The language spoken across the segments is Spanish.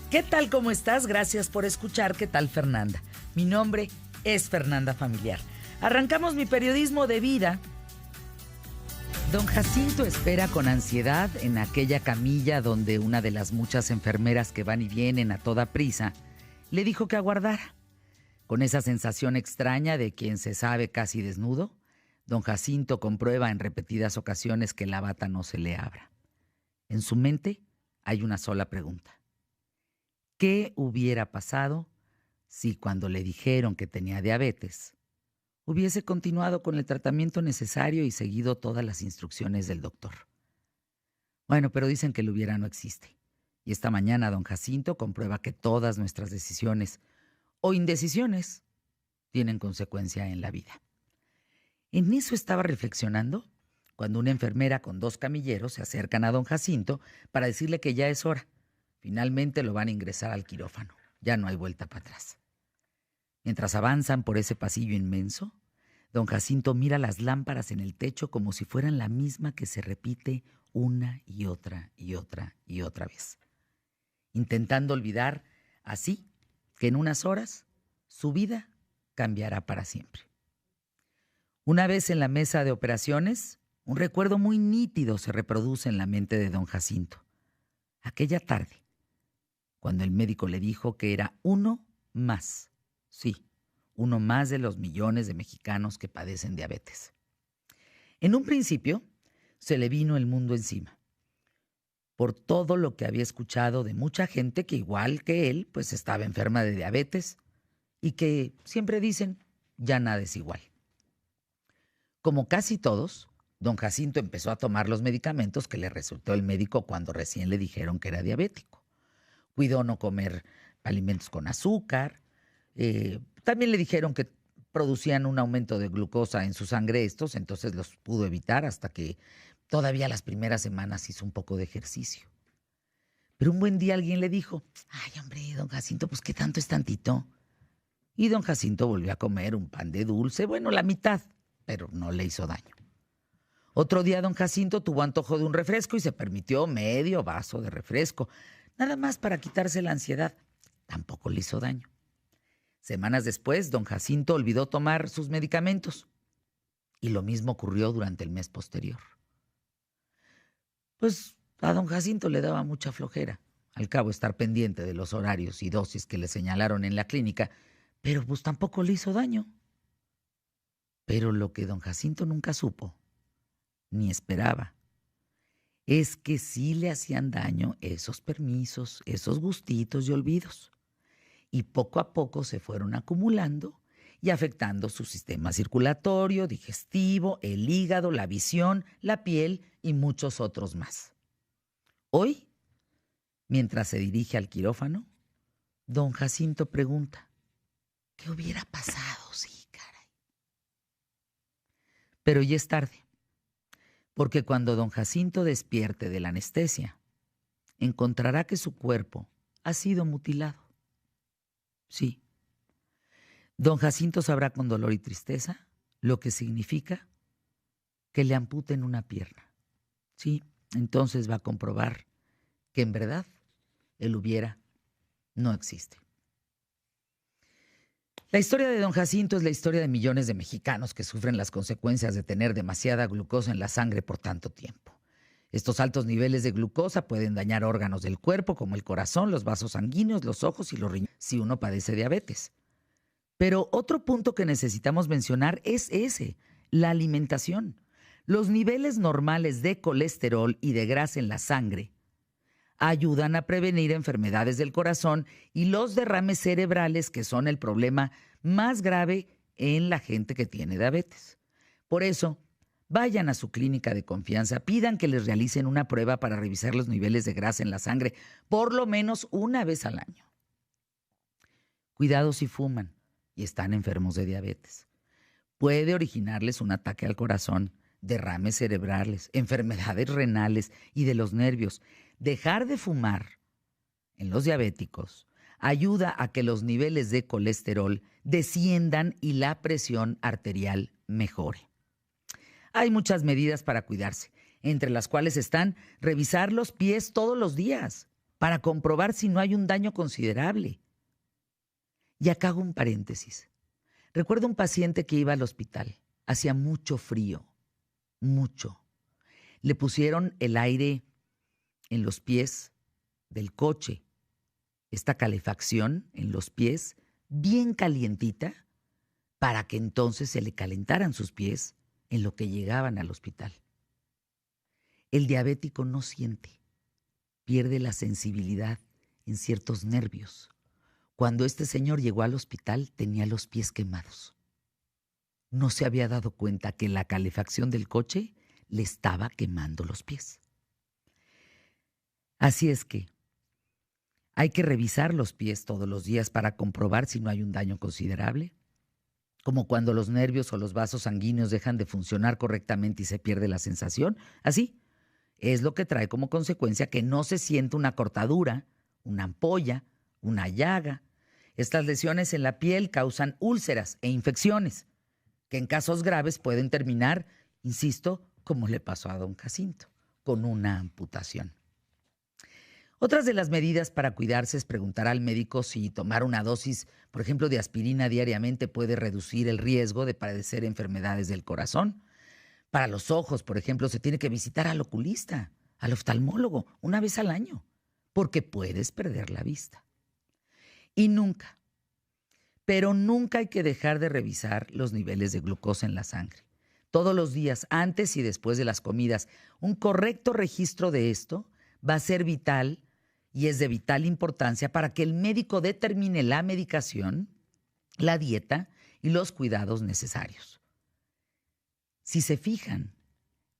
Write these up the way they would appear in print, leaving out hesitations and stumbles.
¿Qué tal? ¿Cómo estás? Gracias por escuchar. ¿Qué tal, Fernanda? Mi nombre es Fernanda Familiar. Arrancamos mi periodismo de vida. Don Jacinto espera con ansiedad en aquella camilla donde una de las muchas enfermeras que van y vienen a toda prisa le dijo que aguardara. Con esa sensación extraña de quien se sabe casi desnudo, don Jacinto comprueba en repetidas ocasiones que la bata no se le abra. En su mente hay una sola pregunta. ¿Qué hubiera pasado si cuando le dijeron que tenía diabetes hubiese continuado con el tratamiento necesario y seguido todas las instrucciones del doctor? Bueno, pero dicen que el hubiera no existe. Y esta mañana don Jacinto comprueba que todas nuestras decisiones o indecisiones tienen consecuencia en la vida. En eso estaba reflexionando cuando una enfermera con 2 camilleros se acercan a don Jacinto para decirle que ya es hora. Finalmente lo van a ingresar al quirófano. Ya no hay vuelta para atrás. Mientras avanzan por ese pasillo inmenso, don Jacinto mira las lámparas en el techo como si fueran la misma que se repite una y otra y otra y otra vez. Intentando olvidar así que en unas horas su vida cambiará para siempre. Una vez en la mesa de operaciones, un recuerdo muy nítido se reproduce en la mente de don Jacinto. Aquella tarde, cuando el médico le dijo que era uno más, sí, uno más de los millones de mexicanos que padecen diabetes. En un principio, se le vino el mundo encima, por todo lo que había escuchado de mucha gente que igual que él, pues estaba enferma de diabetes y que siempre dicen, ya nada es igual. Como casi todos, don Jacinto empezó a tomar los medicamentos que le recetó el médico cuando recién le dijeron que era diabético. Cuidó no comer alimentos con azúcar. También le dijeron que producían un aumento de glucosa en su sangre entonces los pudo evitar hasta que todavía las primeras semanas hizo un poco de ejercicio. Pero un buen día alguien le dijo, ay hombre, don Jacinto, pues ¿qué tanto es tantito? Y don Jacinto volvió a comer un pan de dulce, bueno, la mitad, pero no le hizo daño. Otro día don Jacinto tuvo antojo de un refresco y se permitió medio vaso de refresco, nada más para quitarse la ansiedad. Tampoco le hizo daño. Semanas después, don Jacinto olvidó tomar sus medicamentos. Y lo mismo ocurrió durante el mes posterior. Pues a don Jacinto le daba mucha flojera. Al cabo estar pendiente de los horarios y dosis que le señalaron en la clínica, pero pues tampoco le hizo daño. Pero lo que don Jacinto nunca supo, ni esperaba, es que sí le hacían daño esos permisos, esos gustitos y olvidos. Y poco a poco se fueron acumulando y afectando su sistema circulatorio, digestivo, el hígado, la visión, la piel y muchos otros más. Hoy, mientras se dirige al quirófano, don Jacinto pregunta, ¿qué hubiera pasado? Sí, caray. Pero ya es tarde. Porque cuando don Jacinto despierte de la anestesia, encontrará que su cuerpo ha sido mutilado. Sí, don Jacinto sabrá con dolor y tristeza lo que significa que le amputen una pierna. Sí, entonces va a comprobar que en verdad el hubiera no existe. La historia de don Jacinto es la historia de millones de mexicanos que sufren las consecuencias de tener demasiada glucosa en la sangre por tanto tiempo. Estos altos niveles de glucosa pueden dañar órganos del cuerpo como el corazón, los vasos sanguíneos, los ojos y los riñones si uno padece diabetes. Pero otro punto que necesitamos mencionar es la alimentación. Los niveles normales de colesterol y de grasa en la sangre ayudan a prevenir enfermedades del corazón y los derrames cerebrales, que son el problema más grave en la gente que tiene diabetes. Por eso, vayan a su clínica de confianza, pidan que les realicen una prueba para revisar los niveles de grasa en la sangre, por lo menos una vez al año. Cuidado si fuman y están enfermos de diabetes. Puede originarles un ataque al corazón, derrames cerebrales, enfermedades renales y de los nervios. Dejar de fumar en los diabéticos ayuda a que los niveles de colesterol desciendan y la presión arterial mejore. Hay muchas medidas para cuidarse, entre las cuales están revisar los pies todos los días. para comprobar si no hay un daño considerable. Y acá hago un paréntesis. Recuerdo un paciente que iba al hospital. Hacía mucho frío, mucho. Le pusieron el aire en los pies del coche, esta calefacción en los pies, bien calientita, para que entonces se le calentaran sus pies en lo que llegaban al hospital. El diabético no siente, pierde la sensibilidad en ciertos nervios. Cuando este señor llegó al hospital tenía los pies quemados. No se había dado cuenta que la calefacción del coche le estaba quemando los pies. Así es que hay que revisar los pies todos los días para comprobar si no hay un daño considerable, como cuando los nervios o los vasos sanguíneos dejan de funcionar correctamente y se pierde la sensación. Así es lo que trae como consecuencia que no se siente una cortadura, una ampolla, una llaga. Estas lesiones en la piel causan úlceras e infecciones, que en casos graves pueden terminar, insisto, como le pasó a don Jacinto, con una amputación. Otras de las medidas para cuidarse es preguntar al médico si tomar una dosis, por ejemplo, de aspirina diariamente puede reducir el riesgo de padecer enfermedades del corazón. Para los ojos, por ejemplo, se tiene que visitar al oculista, al oftalmólogo, una vez al año, porque puedes perder la vista. Y nunca, pero nunca hay que dejar de revisar los niveles de glucosa en la sangre. Todos los días, antes y después de las comidas, un correcto registro de esto va a ser vital y es de vital importancia para que el médico determine la medicación, la dieta y los cuidados necesarios. Si se fijan,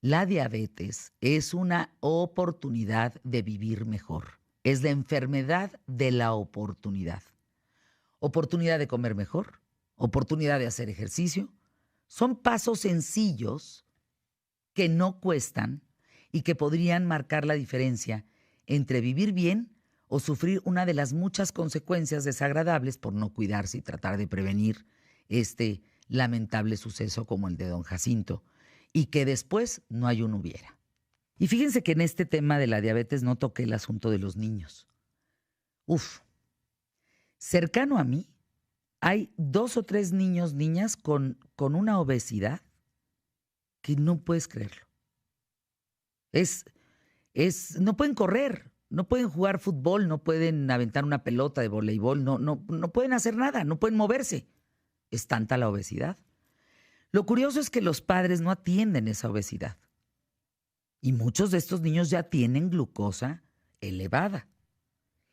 la diabetes es una oportunidad de vivir mejor. Es la enfermedad de la oportunidad. Oportunidad de comer mejor, oportunidad de hacer ejercicio. Son pasos sencillos que no cuestan y que podrían marcar la diferencia entre vivir bien o sufrir una de las muchas consecuencias desagradables por no cuidarse y tratar de prevenir este lamentable suceso como el de don Jacinto, y que después no hay un hubiera. Y fíjense que en este tema de la diabetes no toqué el asunto de los niños. Cercano a mí hay 2 o 3 niños, niñas con una obesidad que no puedes creerlo. No pueden correr, no pueden jugar fútbol, no pueden aventar una pelota de voleibol, no pueden hacer nada, no pueden moverse. Es tanta la obesidad. Lo curioso es que los padres no atienden esa obesidad. Y muchos de estos niños ya tienen glucosa elevada.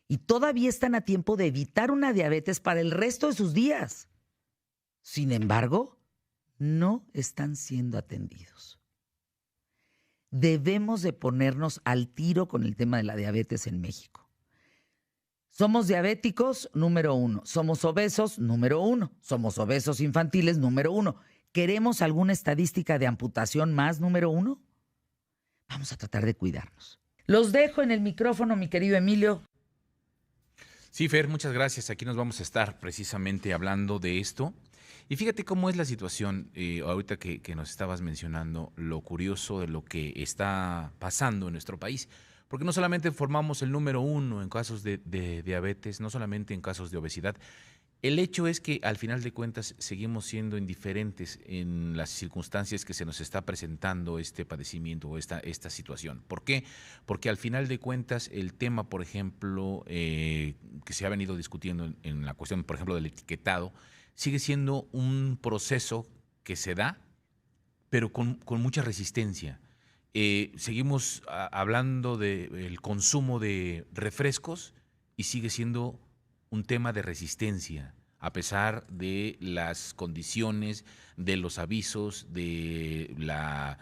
Y todavía están a tiempo de evitar una diabetes para el resto de sus días. Sin embargo, no están siendo atendidos. Debemos de ponernos al tiro con el tema de la diabetes en México. Somos diabéticos, número 1. Somos obesos, número 1. Somos obesos infantiles, número 1. ¿Queremos alguna estadística de amputación más, número 1? Vamos a tratar de cuidarnos. Los dejo en el micrófono, mi querido Emilio. Sí, Fer, muchas gracias. Aquí nos vamos a estar precisamente hablando de esto. Y fíjate cómo es la situación, ahorita que nos estabas mencionando, lo curioso de lo que está pasando en nuestro país. Porque no solamente formamos el número 1 en casos de diabetes, no solamente en casos de obesidad. El hecho es que al final de cuentas seguimos siendo indiferentes en las circunstancias que se nos está presentando este padecimiento o esta situación. ¿Por qué? Porque al final de cuentas el tema, por ejemplo, que se ha venido discutiendo en la cuestión, por ejemplo, del etiquetado, sigue siendo un proceso que se da, pero con mucha resistencia. Seguimos hablando del consumo de refrescos y sigue siendo un tema de resistencia, a pesar de las condiciones, de los avisos, de la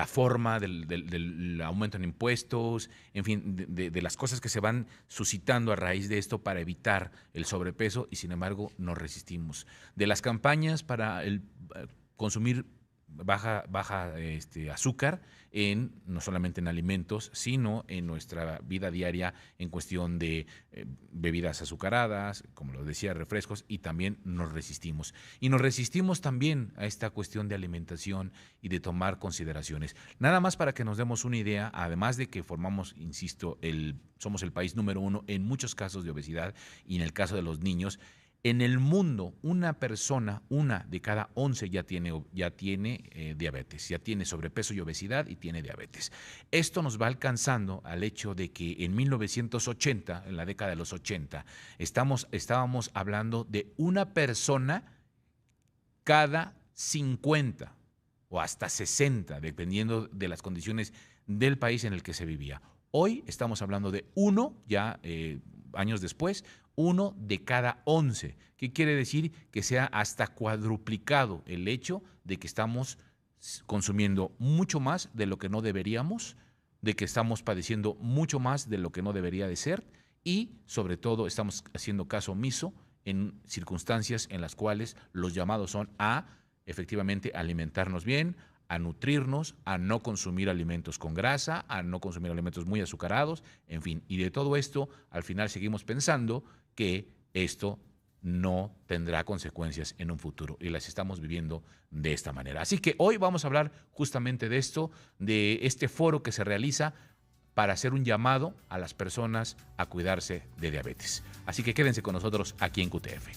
forma, del aumento en impuestos, en fin, de las cosas que se van suscitando a raíz de esto para evitar el sobrepeso y sin embargo no resistimos. De las campañas para consumir baja azúcar no solamente en alimentos, sino en nuestra vida diaria en cuestión de bebidas azucaradas, como lo decía, refrescos, y también nos resistimos. Y nos resistimos también a esta cuestión de alimentación y de tomar consideraciones. Nada más para que nos demos una idea, además de que formamos, insisto, somos el país número 1 en muchos casos de obesidad y en el caso de los niños. En el mundo, una de cada 11 ya tiene diabetes, ya tiene sobrepeso y obesidad y tiene diabetes. Esto nos va alcanzando al hecho de que en 1980, en la década de los 80, estábamos hablando de una persona cada 50 o hasta 60, dependiendo de las condiciones del país en el que se vivía. Hoy estamos hablando de años después, 1 de cada 11. ¿Qué quiere decir? Que sea hasta cuadruplicado el hecho de que estamos consumiendo mucho más de lo que no deberíamos, de que estamos padeciendo mucho más de lo que no debería de ser y, sobre todo, estamos haciendo caso omiso en circunstancias en las cuales los llamados son a, efectivamente, alimentarnos bien, a nutrirnos, a no consumir alimentos con grasa, a no consumir alimentos muy azucarados, en fin. Y de todo esto, al final seguimos pensando que esto no tendrá consecuencias en un futuro y las estamos viviendo de esta manera. Así que hoy vamos a hablar justamente de esto, de este foro que se realiza para hacer un llamado a las personas a cuidarse de diabetes. Así que quédense con nosotros aquí en QTF.